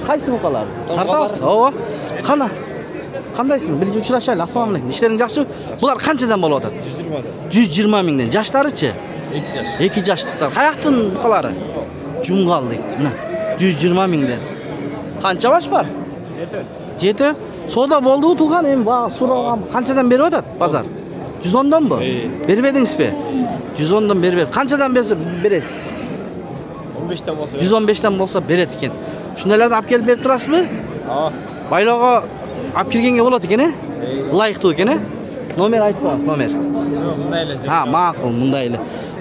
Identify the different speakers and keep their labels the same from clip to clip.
Speaker 1: Qaysi buqalar? Tartamiz. Ova. Qana. Qandaysiz? Birinchi uchrashaylik. Assalomu alaykum. Ishlaringiz yaxshimi? Bular qanchadan bo'lyapti? 120 dan. 120 mingdan. Yoshlari-chi?
Speaker 2: 2 yosh.
Speaker 1: 2 yoshliklar. Qayoqdan buqalari? Jumgal deydi. Mana 120 mingdan. Qancha bosh bor? 7. Soda bo'ldi-ku tug'an, endi baq so'rag'am. Qanchadan berib o'tadi bozor? 110 dan mı? Bermediniz mi? 110 dan berib. Qanchadan beresiz?
Speaker 2: 15 dan bo'lsa.
Speaker 1: 115 dan bo'lsa beradi ekan. Shundalarni olib kelib berib turasizmi?
Speaker 2: Ha.
Speaker 1: Bayloqqa olib kelganga bo'ladi ekan, Loyiqdi ekan, Nomer aytib qo'yasiz, nomer.
Speaker 2: Bundaylar.
Speaker 1: Ha, ma'qul, bundaylar.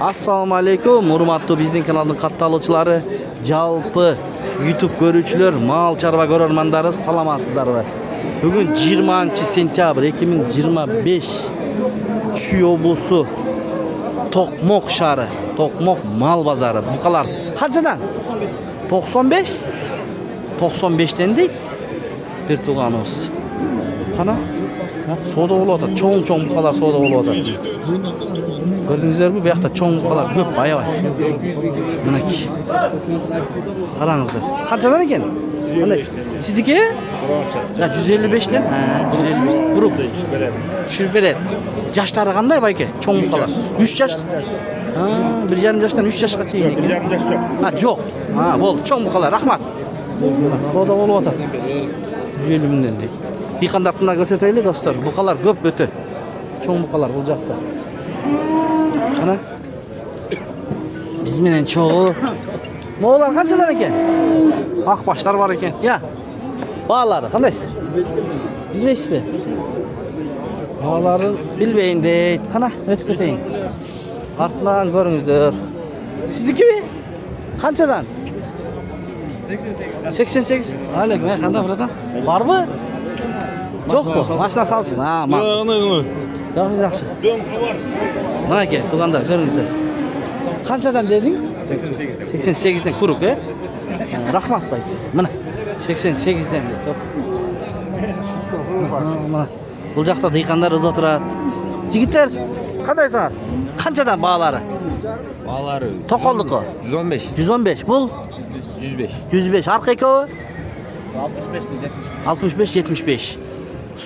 Speaker 1: Assalomu alaykum, hurmatli bizning kanalning qattiqlovchilari, jalpi YouTube ko'ruvchilar, mal chorva ko'rarmandlari, salomatsizlarmi? Bugun 20-sentyabr 2025. Shu oblusi To'qmoq shahri, To'qmoq mal bozori. Buqalar qanchadan? 95. 95 dan deydi. Bir tug'animiz. Qana? Savdo bo'lyapti. Cho'ng buqalar savdo bo'lyapti. Ko'rdingizlarmi? Bu yoqda cho'ng buqalar ko'p, ayay. Manaki. Qarangizlar. Qanchadan ekan? Sizniki? 155 dan. Ha, 155. Quruq. Tushirib beradi. Yoshlari qanday bayka? Cho'ng buqalar. 3 yosh. Ha, 1,5 yoshdan 3 yoshgacha ekan.
Speaker 2: 1,5 yosh yo'q.
Speaker 1: Ha, yo'q. Ha, bo'ldi. Cho'ng buqalar. Rahmat. Savdo bo'lyapti. 150 mingdan deydi. Diqandarlarga ko'rsataylik do'stlar. Buqalar ko'p o'ti. Cho'ng buqalar bu yoqda. Qana? Biz bilan cho'g'i. Mo'g'lar qanchadan ekan? Oq boshlar bor ekan. Ya. Ba'lari qanday? Bilmaysizmi? Ba'lari bilmayin deydi. Qana, o'tib ketaylik. Artdan ko'ringizlar. Siznikimi? Qanchadan? 88. 88. Alaykum, qanday buradan? Bormi? Yo'qmi? Mashina salsin. Ha, ma. Yaxshi. Mana aka, tug'anlar ko'ringizlar. Qanchadan deding?
Speaker 2: 88 dan.
Speaker 1: 88 dan quruq, Rahmat aytasiz. Mana 88 dan deb. Mana bu yoqda diqanlar o'tiradi. Yigitlar, qandaysizlar? Qanchadan ba'lari?
Speaker 2: Ba'lari
Speaker 1: To'qolliqi
Speaker 2: 115.
Speaker 1: 115. Bu
Speaker 2: 105.
Speaker 1: 105. Arqa ikovi
Speaker 2: 65
Speaker 1: 65-75.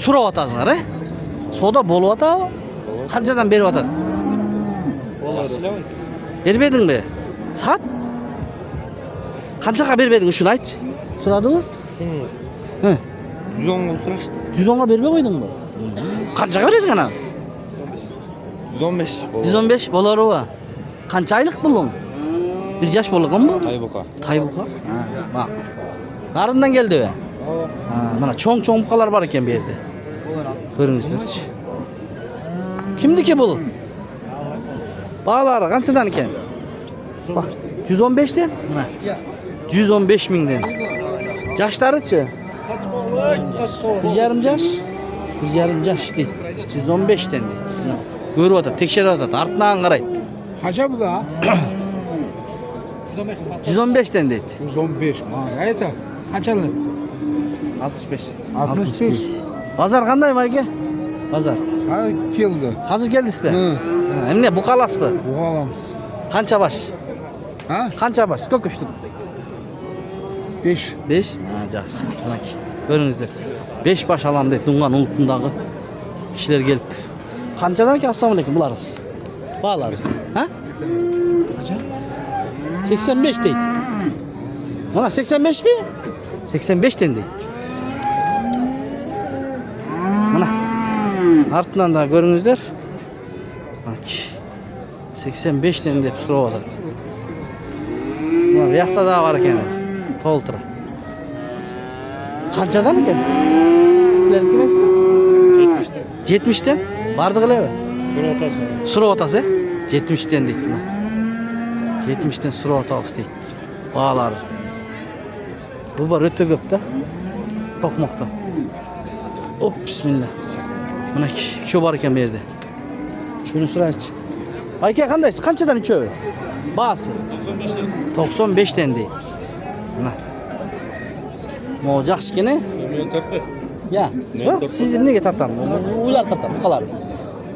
Speaker 1: So'rayotazinglar, Savdo bo'lyapti. Qanchadan beryapti? Bermedingmi? Sat? Qanchaga bermeding shuni ayt. So'radingmi? Ha.
Speaker 2: 110 ga so'rashdi.
Speaker 1: 110 ga bermay qo'ydingmi? Qanchaga berasiz ana?
Speaker 2: 115.
Speaker 1: 115 bo'larova. Qancha oylik bo'lding? 1 yosh bo'lganmi?
Speaker 2: Taybuqa.
Speaker 1: Taybuqa? Ha, bak. Narindan keldi. Ha, mana cho'ng buqalar bor ekan bu yerda. Ko'ringizlar. Kimniki bu? Ba'lari qanchadan ekan? 115 dan? Mana. 115 mingdan. Yoshlari-chi? 1,5 yosh. 1,5 yosh deydi. 115 dan deydi. Ko'ryapti, tekshiryapti, artdan qaraydi.
Speaker 3: Qancha bu da?
Speaker 1: 115 dan deydi.
Speaker 3: 115. Ha, ayta. Qanchalar?
Speaker 2: 65.
Speaker 3: 65.
Speaker 1: Bozor qanday aka? Bozor.
Speaker 3: Ha, keldi.
Speaker 1: Hozir keldingizmi? Ha, endi buqalasizmi?
Speaker 3: Buqalamiz.
Speaker 1: Qancha bosh?
Speaker 3: Ha?
Speaker 1: Qancha bosh? Ko'k ushtu.
Speaker 3: 5.
Speaker 1: 5? Ha, yaxshi. Manaki. Ko'ringizlar. 5 bosh alam deydi. Dungan ulutundagi kishilar kelibdi. Qanchadan ekan? Assalomu alaykum bularimiz. Ba'lari. Ha? 85. Qancha? 85 deydi. Mana 85 mi? 85 dan deydi. Mana. Artdan da ko'ringizlar. Bak. 85 dan deb so'rayapti. Mana bu yoqda da bor ekan. To'ltira. Qanchadan ekan? Sizlarniki emasmi? 70 dan. Bardig'ilar. So'rayotasiz. 70 dan deydi. 70 dan so'rayotasiz deydi. Ba'lari. Bu bor o'ta ko'p-da. To'qmoqda. Hop, bismillah. Mana shu bor ekan bu yerda. Shuni so'raychi. Aka qandaysiz? Qanchadan uchovi? Ba'si 95 dan deydi. Mana. Mo'jaxshgina. Ya, siz nega tartamiz? Ular tartamiz, buqalar.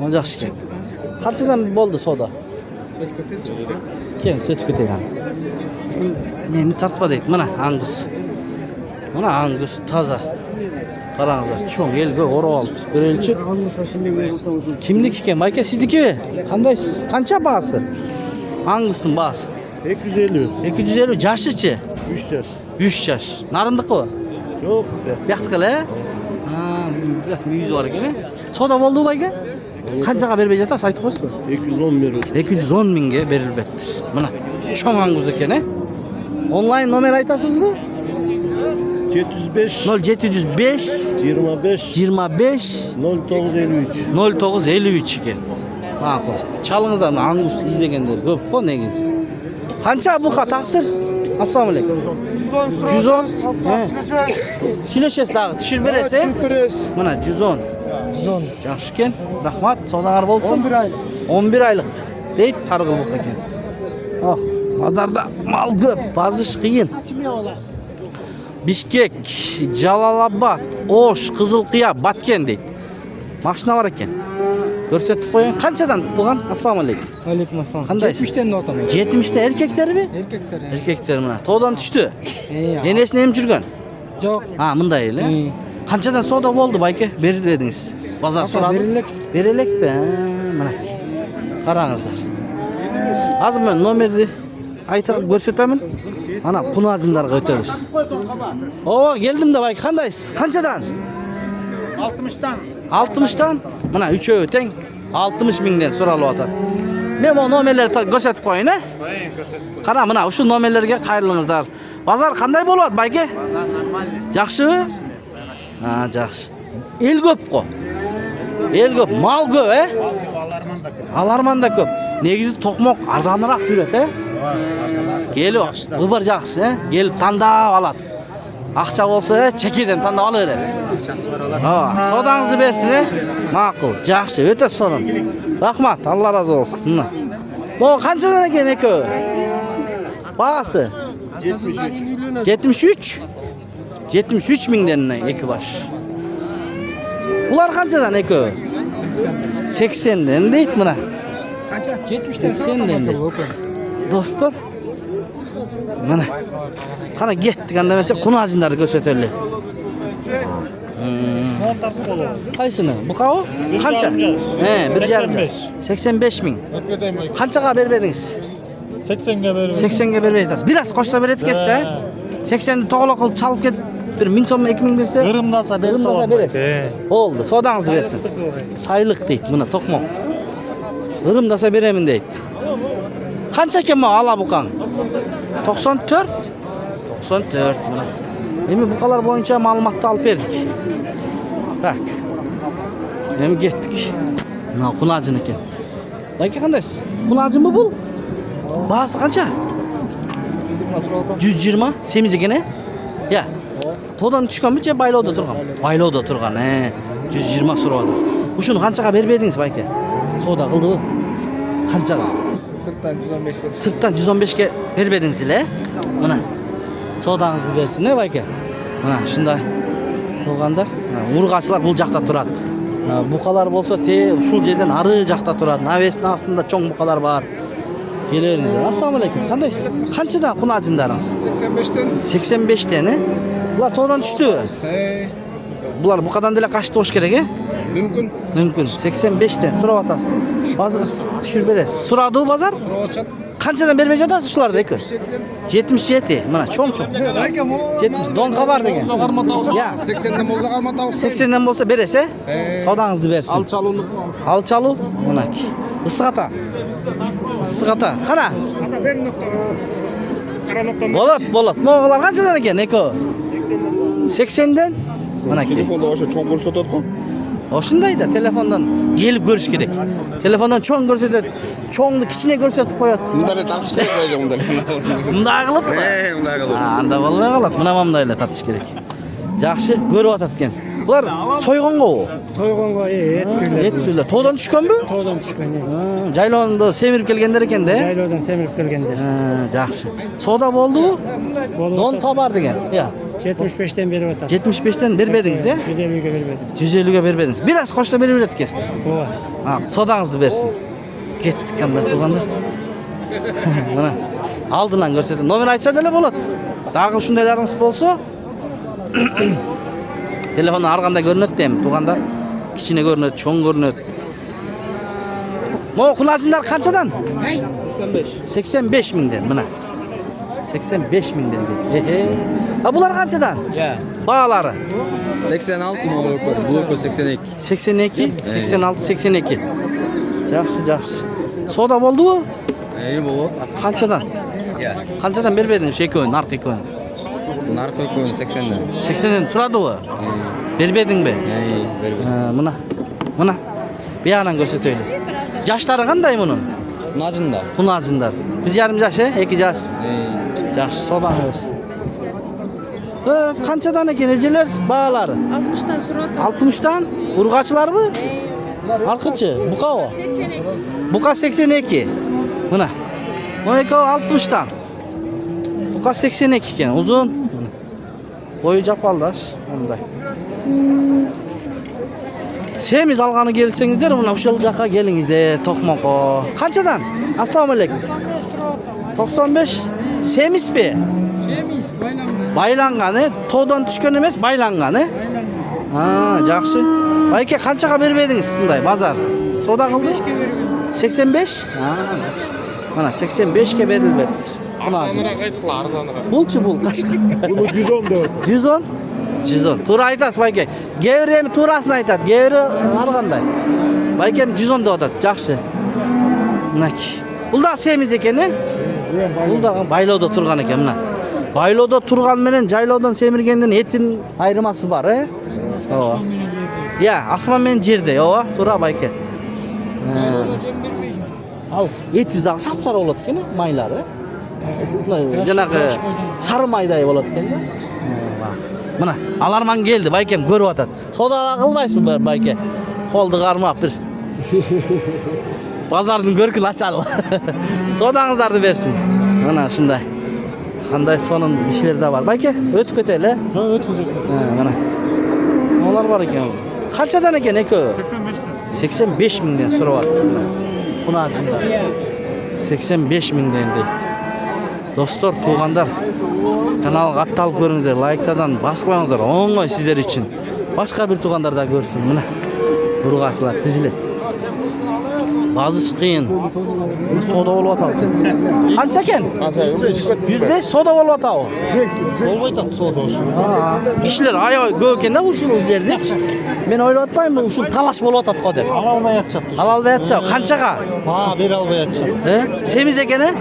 Speaker 1: Mo'jaxshga. Qanchadan bo'ldi savdo? Keyin setib ketayman. Meni tartma deydi. Mana Angus. Mına Angus taza. Qarаңыздар, çoğ elge orab aldı. Görelçi. Kimlik ekan? Bayka sizniki mi? Qandaysiz? Qancha bahası? Angus'un bahası.
Speaker 2: 250.
Speaker 1: 250 yaşıçı.
Speaker 2: 3 yaş.
Speaker 1: 3 yaş. Narındık o.
Speaker 2: Çok.
Speaker 1: Yaxtı qila. Ha, biraz müyüz var ekan. Soda boldu bayka? Qanchaga berib жатасыз, aytib qo'ysiz.
Speaker 2: 210 veriyor.
Speaker 1: 210 mingga berilibdir. Mana cho'ng Angus ekan, Onlayn nomer aytasizmi?
Speaker 2: 705
Speaker 1: 0705
Speaker 2: 25
Speaker 1: 25
Speaker 2: 0953.
Speaker 1: 0953 ekan. Ma'qul. Chalingizlar Angus izlegenler ko'p qo'y negiz. Qancha buqa taqsir? Assalomu alaykum. 110. Sileshesiz dağı tushirib berasiz? Mana 110.
Speaker 2: 110.
Speaker 1: Yaxshi ekan. Rahmat, savdolar bo'lsin.
Speaker 2: 11 aylık.
Speaker 1: 11 aylık. Deyt targ'il buqa ekan. Oh, bozorda mal ko'p, bazish qiyin. Bishkek, Jalalabad, Osh, Qizilqiya, Batken deydi. Mashina bor ekan. Ko'rsatib qo'ying. Qanchadan tug'an? Assalomu alaykum.
Speaker 3: Aleyküm assalam.
Speaker 1: Qandaysiz?
Speaker 3: 70'ten de otamayız.
Speaker 1: 70'te erkeklermi?
Speaker 3: Erkekler.
Speaker 1: Erkekler mana. Tog'dan tushdi.
Speaker 3: Ya.
Speaker 1: Enesini ham jurgan.
Speaker 3: Yok.
Speaker 1: Ha, bunday ele. Qanchadan savdo bo'ldi bayka? Berib edingiz. Bozor so'radi. Berilek-be. Mana. Qarangizlar. Hozir men nomerni aytib ko'rsataman. Ana Qunajinlarga o'tamiz. Oo, keldim-da bayka. Qandaysiz? Qanchadan?
Speaker 2: 60'dan.
Speaker 1: 60'dan. Mana üçövi teng 60 mingdan so'ralyapti. Men bu nomerlarni ko'rsatib qo'ying, Qara, mana shu nomerlarga qayrilingizlar. Bozor qanday bo'lyapti, bayka?
Speaker 2: Pazar normal.
Speaker 1: Yaxshimi? Ha, yaxshi. El ko'p-ku. El ko'p, mal ko'p, Alarmanda ko'p. Negizi to'qmoq arzonroq juradi, Kelib, bu bir yaxshi, Kelib tandab oladi. Aqcha bo'lsa, chekidan tandab olaveradi.
Speaker 2: Akçası var olan.
Speaker 1: Ha, savdangizni bersin, Ma'qul, yaxshi, o'ta so'ram. Rahmat, Alloh rozi bo'lsin. Bu qanchadan ekan eko? Bahası 73. 73 mingdan eki baş. Ular qanchadan eko? 80'den deydi mana.
Speaker 3: Kaça?
Speaker 1: 80'den deydi. Dostlar. Mana. Qana getdik demese Qunajinlarni ko'rsataylik. Qaysini? Buqavi? Qancha? He, 1.5. 85 ming. Qanchaga berib edingiz?
Speaker 4: 80'ga berib.
Speaker 1: 80'ga berib aytasiz. Biraz qo'shsa beretkezda. 80'ni to'g'loq qilib chalib ketib bir 1000 so'm 2000 bersa,
Speaker 4: G'irimdasa berib
Speaker 1: berasiz. Bo'ldi, savdangizni bersin. Sayliq deydi, buni to'qmoq. G'irimdasa beraman deydi. Qancha ekan bu ala buqang? 94. 94 mana. Endi buqalar bo'yicha ma'lumotni olib berdik. Tak. Endi ketdik. Mana Qunajin ekan. Bayka qandaysiz? Qunajinmi bu? Bahası qancha? 120 semiz ekan, Ya. To'dan tushganmi, baylovda turgan? Baylovda turgan, 120 so'radi. Ushuni qanchaga berib edingiz, bayka? Savdo qildi-ku. Qanchaga?
Speaker 3: Sırttan 115 ver.
Speaker 1: Sirtdan 115 ga berib edingiz-le. Mana. Savdangizni bersin, bayka. Mana shunday. To'g'anda, urg'achilar bu yoqda turadi. Buqalar bo'lsa, ушул жерден ары жақта turadi. Навестин астында cho'ng buqalar bor. Kelaveringizlar. Assalomu alaykum. Qandaysiz? Qanchadan Qunajinlaringiz?
Speaker 3: 85'ten.
Speaker 1: 85'ten, Bular to'g'dan tushdi. Bular buqadan dela qachdi bo'lish kerak,
Speaker 3: Mümkün.
Speaker 1: Mümkün. 85'ten so'rab atasiz. Bozor tushirib berasiz. So'radi u bozor?
Speaker 3: Soğuçan.
Speaker 1: Qanchadan berib jatasiz shularni, 77. Mana cho'ng-cho'ng. 70 don xabar degan. Ya,
Speaker 3: 80'den bolsa kalma tavuk.
Speaker 1: 80'dan bo'lsa berasa, savdangizni bersin.
Speaker 3: Alçalını.
Speaker 1: Alçalu, manaki. Issiqata. Issiqata. Qara. Bo'ladi. Mo'g'lar qanchadan ekan, eko? 80'dan. Manaki.
Speaker 2: Telefonda o'sha cho'ng ko'rsatadi-ku.
Speaker 1: Oshundayda telefondan kelib ko'rish kerak. Telefondan cho'ng ko'rsatadi. Cho'ngni kichkina ko'rsatib qo'yadi.
Speaker 2: Bunday tartish kerak bo'ladi bunday.
Speaker 1: Bunday qilib?
Speaker 2: Bunday qilib.
Speaker 1: Ha, anda vallahi qiladi. Mana bundaylar tartish kerak. Yaxshi ko'ryapti ekan. Bular soyg'onga u.
Speaker 3: Toygonga
Speaker 1: Yetdilar. To'g'dan tushganmi?
Speaker 3: To'g'dan tushgan.
Speaker 1: Jaylonda semirib kelganlar ekanda.
Speaker 3: Jaylodan semirib kelgandir.
Speaker 1: Ha, yaxshi. Savdo bo'ldi-ku. Don xabar degan. Ya.
Speaker 3: 75'ten beri atar.
Speaker 1: 75'ten berib edingiz,
Speaker 3: 150'ge vermedim.
Speaker 1: 150 ga berib edingiz. Biraz qo'shsa berib beradi ekansiz.
Speaker 3: Ova.
Speaker 1: Ha, savdangizni bersin. Ketdik qanday turganda. Mana aldından ko'rsatadi. Nomer aytsa-da bo'ladi. Dag'i shundaylaringiz bo'lsa, Telefondan arganda görünöt deyim tuganda. Kichine görünöt, çoğun görünöt. Mo kulacınlar kançadan? 85 minden mına. 85 minden dedi. Ha bular kançadan?
Speaker 5: Ya.
Speaker 1: Bağları.
Speaker 5: 86 Bloko 82.
Speaker 1: 82, 86, 82. Жақсы. Soda boldu mu?
Speaker 5: İyi bolu.
Speaker 1: Kançadan?
Speaker 5: Ya.
Speaker 1: Kançadan berbedin şu ekön, nark ekön.
Speaker 5: Narko koyun 80'den.
Speaker 1: 80'den suradı mı? Berbedin mi?
Speaker 5: İyi, ver.
Speaker 1: Mına. Bir yandan göstereyim. Yaşları kanday bunun?
Speaker 5: Nacında.
Speaker 1: Bunlarcınlar. Bir yarım yaş, 2 yaş.
Speaker 5: İyi.
Speaker 1: Yaş, soda versin. Kançadan eken eceler bağları?
Speaker 6: 60'tan surat.
Speaker 1: 60'tan urgaçlar mı? Halkıcı, buka o.
Speaker 6: 82.
Speaker 1: Buka 82. Buna. O eki o 60'tan. Buka 82 iken uzun. Boyu japaldaş. Onday. Semiz alğanı gelsеңizdер, mına uşul жаққа келіңіздер, Toqmoko. Kançadan? Assalamu alaikum. 95. Semiz mi?
Speaker 3: Semiz,
Speaker 1: Baylanğanı, toğdan düşkön emes, baylanğanı. Ha, жақсы. Bayke kançaga berбедиңиz bunday bazar? Soda kıldı? 85? Ha. Mana 85'ke berilip.
Speaker 2: Arzanırak ayttılar, arzanırak.
Speaker 1: Bulçu bul kaçka.
Speaker 4: Bunu 110 da
Speaker 1: 110? 110. Tura aytas Bayke. Gevri turasını aytat. Gevri alğanday. Bayke 110 da atat. Жақсы. Mınaki. Bul da semiz ekeni. Bul da baylauda turgan eken mına. Baylauda turgan menen jaylaudan semirgenden etin ayırması var, he? Ova. Ya, asman menen jerde, ova, tura Bayke. Al, eti da sapsara bolat eken, maylары. Janagı sarı mayday bolat eken da. Bak. Mına, alarman geldi, Baykem görüp atat. Soda kılbaysın Bayke. Koldu qarmap bir. Bazardın görkün açalı. Sodağınızdardı versin. Mana şunday. Qanday sonun dişleri de var. Bayke, ötüp keteli.
Speaker 4: Ha ötküzecekmiz.
Speaker 1: Mana. Olar var eken. Kançadan eken eki?
Speaker 4: 85'ten.
Speaker 1: 85 mindən sorup Buna açımda. 85 mindən deyip. Dostlar, tuğandar. Kanalga attalып көріңіздер, лайктардан баспаңыздар, оңой sizler için. Başka bir tuğandar da görsün. Mına. Urgaçlar dizilip. Bazı kıyın. Soda olup atalsın. Kança eken? 105 soda olup atal.
Speaker 4: Olmayı da soda olsun.
Speaker 1: İşler ay göken de buluşunuz derdik. Ben öyle atmayayım mı? Şu talaş bolup atat kodep.
Speaker 4: Almaya yatacak.
Speaker 1: Halal ve yatacak. Kançaga?
Speaker 4: Ha bir almaya yatacak.
Speaker 1: Semiz ekeni?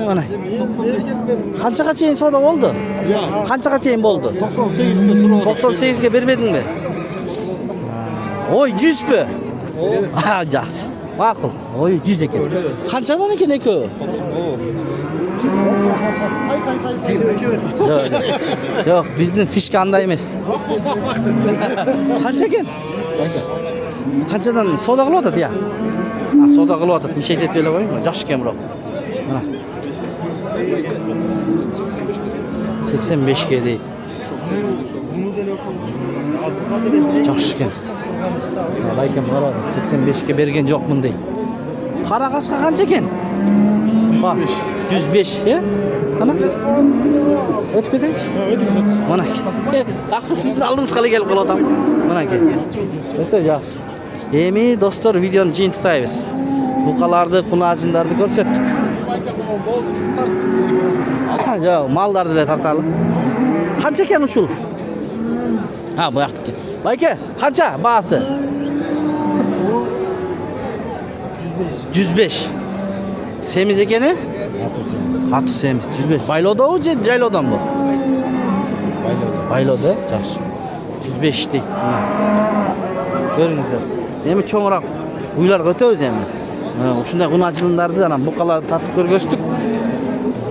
Speaker 1: Mana. Kançaga çeyin soda oldu?
Speaker 4: Ya.
Speaker 1: Kançaga çeyin boldu?
Speaker 4: 98'ke sıra
Speaker 1: 98'ge bermedin mi? Oy 100 mü? Ha, yaxşı. Maqul. Oy 100 eken. Kançadan eken eki? Yok, bizden fişka anda emas. Kança eken? Kançadan soda kılıp atat ya? Ha, soda kılıp atat. Mişet etip ele koyayım mı? Yaxşı eken bırak. Mana. 85'ke deyip. Yaxşı eken. Baykem qaradi. 85'ke bergen jokmun deyip. Qara qaşqa qancha eken? 105, he? Qana? Ötüp ketayınçı? Mana. Taqsı sizin aldığınız qala gelip qalatam. Mana kel. Öte yaxşı. Emi dostlar videonu jin tutayız. Buqalardı, qunacındardı görsettik. Yok, maldardı da tartalı. Qancha eken uçul? Ha, bu yoqda eken. Bayke, qancha bahası? 105. Semiz ekeni? Hatı semiz. 105. Bayloda o, jaylodan bu? Bayloda. Yaxşı. 105 deyip. Görüңүздөр. Эми чоңураак уйларга өтөбүз эми. Ушундай куначылындарды анан букаларды тартып көргөчтүк.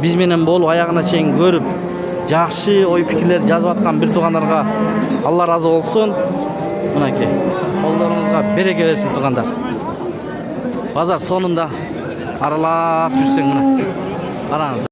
Speaker 1: Биз менен болуп аягына чейин көрүп, жакшы ой пикирлер жазып аткан бир туугандарга Алла разы болсун. Мынакей. Колдоруңузга береке берсин туугандар. Базар сонунда аралап жүрсең мына. Караңыздар.